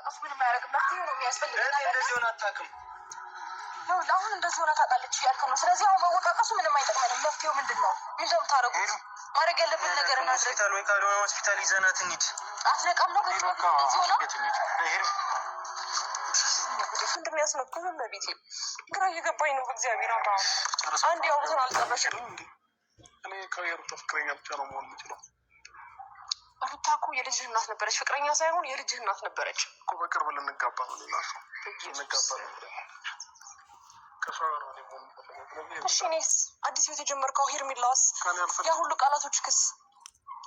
መወቃቀሱ ምንም አያደርግም። መፍትሄ ነው የሚያስፈልግ። እንደዚህ ሆነ አታውቅም። አሁን እንደዚህ ሆነ ታውቃለች ያልከው ነው። ስለዚህ አሁን መወቃቀሱ ምንም አይጠቅመንም። መፍትሄው ምንድን ነው? ምንድን ነው የምታደርጉት? ማድረግ ያለብን ነገር እናድርግ። ሆስፒታል ወይ ካልሆነ ሆስፒታል ይዘናት እንሂድ። አትነቃም ነው በዚህ ወቅት እንደዚህ ሆና ምንድን ያስነኩ በቤቴ ግራ እየገባኝ ነው። በእግዚአብሔር አብርሃም አንድ ያውሩትን አልጨረሽም። እኔ ከሩታ ፍቅረኛ ብቻ ነው መሆን የምችለው። ሩታ እኮ የልጅህ እናት ነበረች። ፍቅረኛ ሳይሆን የልጅህ እናት ነበረች እኮ። በቅርብ ልንጋባ ነው። ሌላ ሰው ልንጋባ ነው። እሺ እኔስ አዲስ ቤት የጀመርከው ሄርሜላስ ያ ሁሉ ቃላቶች ክስ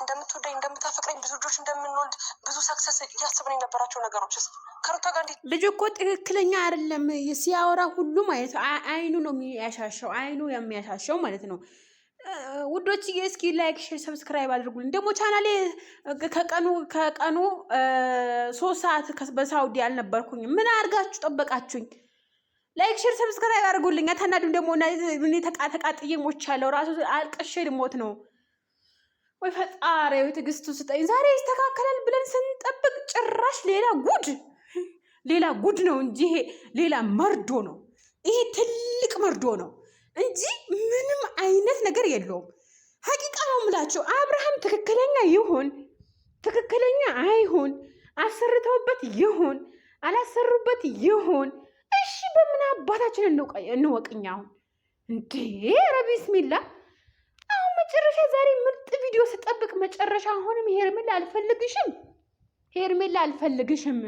እንደምትወደኝ እንደምታፈቅረኝ ብዙ ልጆች እንደምንወልድ ብዙ ሰክሰስ እያስብን የነበራቸው ነገሮችስ ከሩታ ጋር እንዴት? ልጅ እኮ ትክክለኛ አይደለም ሲያወራ ሁሉ ማለት አይኑ ነው የሚያሻሸው፣ አይኑ የሚያሻሸው ማለት ነው። ውዶች እስኪ ላይክ ሼር ሰብስክራይብ አድርጉልኝ። ደግሞ ቻናሌ ከቀኑ 3 ሰዓት በሳውዲ አልነበርኩኝም። ምን አድርጋችሁ ጠበቃችሁኝ? ላይክ ሼር ሰብስክራይብ አድርጉልኝ። አታናዱኝ። ደግሞ እኔ ተቃጥዬ ሞቻለሁ። ራሱ አልቅሼ ልሞት ነው። ወይ ፈጣሪ ወይ ትዕግስቱ ስጠኝ። ዛሬ ይስተካከላል ብለን ስንጠብቅ ጭራሽ ሌላ ጉድ ነው እንጂ ይሄ ሌላ መርዶ ነው። ይሄ ትልቅ መርዶ ነው እንጂ ምንም አይነት ነገር የለውም። ሀቂቃ ነው የምላቸው። አብርሃም ትክክለኛ ይሁን ትክክለኛ አይሁን፣ አሰርተውበት ይሁን አላሰሩበት ይሁን፣ እሺ በምን አባታችን እንወቅኛ? አሁን እንዴ ኧረ ቢስሚላ። አሁን መጨረሻ ዛሬ ምርጥ ቪዲዮ ስጠብቅ መጨረሻ አሁንም ሄርሜላ አልፈልግሽም፣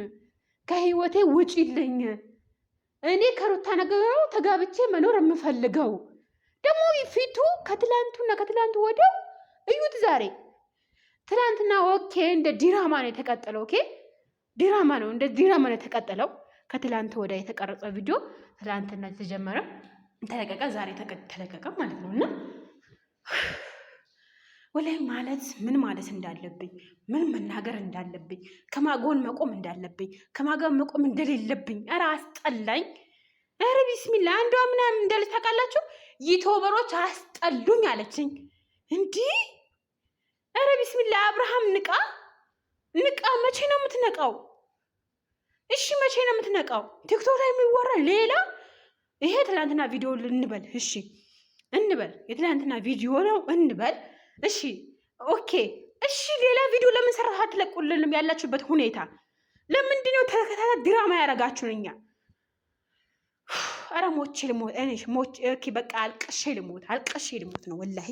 ከህይወቴ ውጪልኝ፣ እኔ ከሩታ ነገር ተጋብቼ መኖር የምፈልገው። ደግሞ ፊቱ ከትላንቱ ወዲያው እዩት። ዛሬ ትላንትና ኦኬ እንደ ዲራማ ነው የተቀጠለው። ኦኬ ዲራማ ነው የተቀጠለው። ከትላንት ወዲያ የተቀረጸ ቪዲዮ ትላንትና ተጀመረ ተለቀቀ፣ ዛሬ ተለቀቀ ማለት ነው። እና ወላይ ማለት ምን ማለት እንዳለብኝ ምን መናገር እንዳለብኝ ከማጎን መቆም እንዳለብኝ ከማጎን መቆም እንደሌለብኝ ኧረ አስጠላኝ። ኧረ ቢስሚላ አንዷ ምናምን እንዳለች ታውቃላችሁ? ዩቲዩበሮች አስጠሉኝ አለችኝ። እንዲህ ኧረ ቢስሚላ አብርሃም ንቃ። መቼ ነው የምትነቃው? እሺ መቼ ነው የምትነቃው? ቲክቶክ ላይ የሚወራ ሌላ፣ ይሄ ትላንትና ቪዲዮ እንበል። እሺ እንበል የትላንትና ቪዲዮ ነው እንበል። እሺ ኦኬ እሺ ሌላ ቪዲዮ ለምን ሰራህ አትለቁልንም? ያላችሁበት ሁኔታ ለምንድን ነው ተከታታይ ድራማ ያደርጋችሁን? እኛ ኧረ ሞቼ ልሞት። ኦኬ በቃ አልቅሼ ልሞት ነው ወላሂ።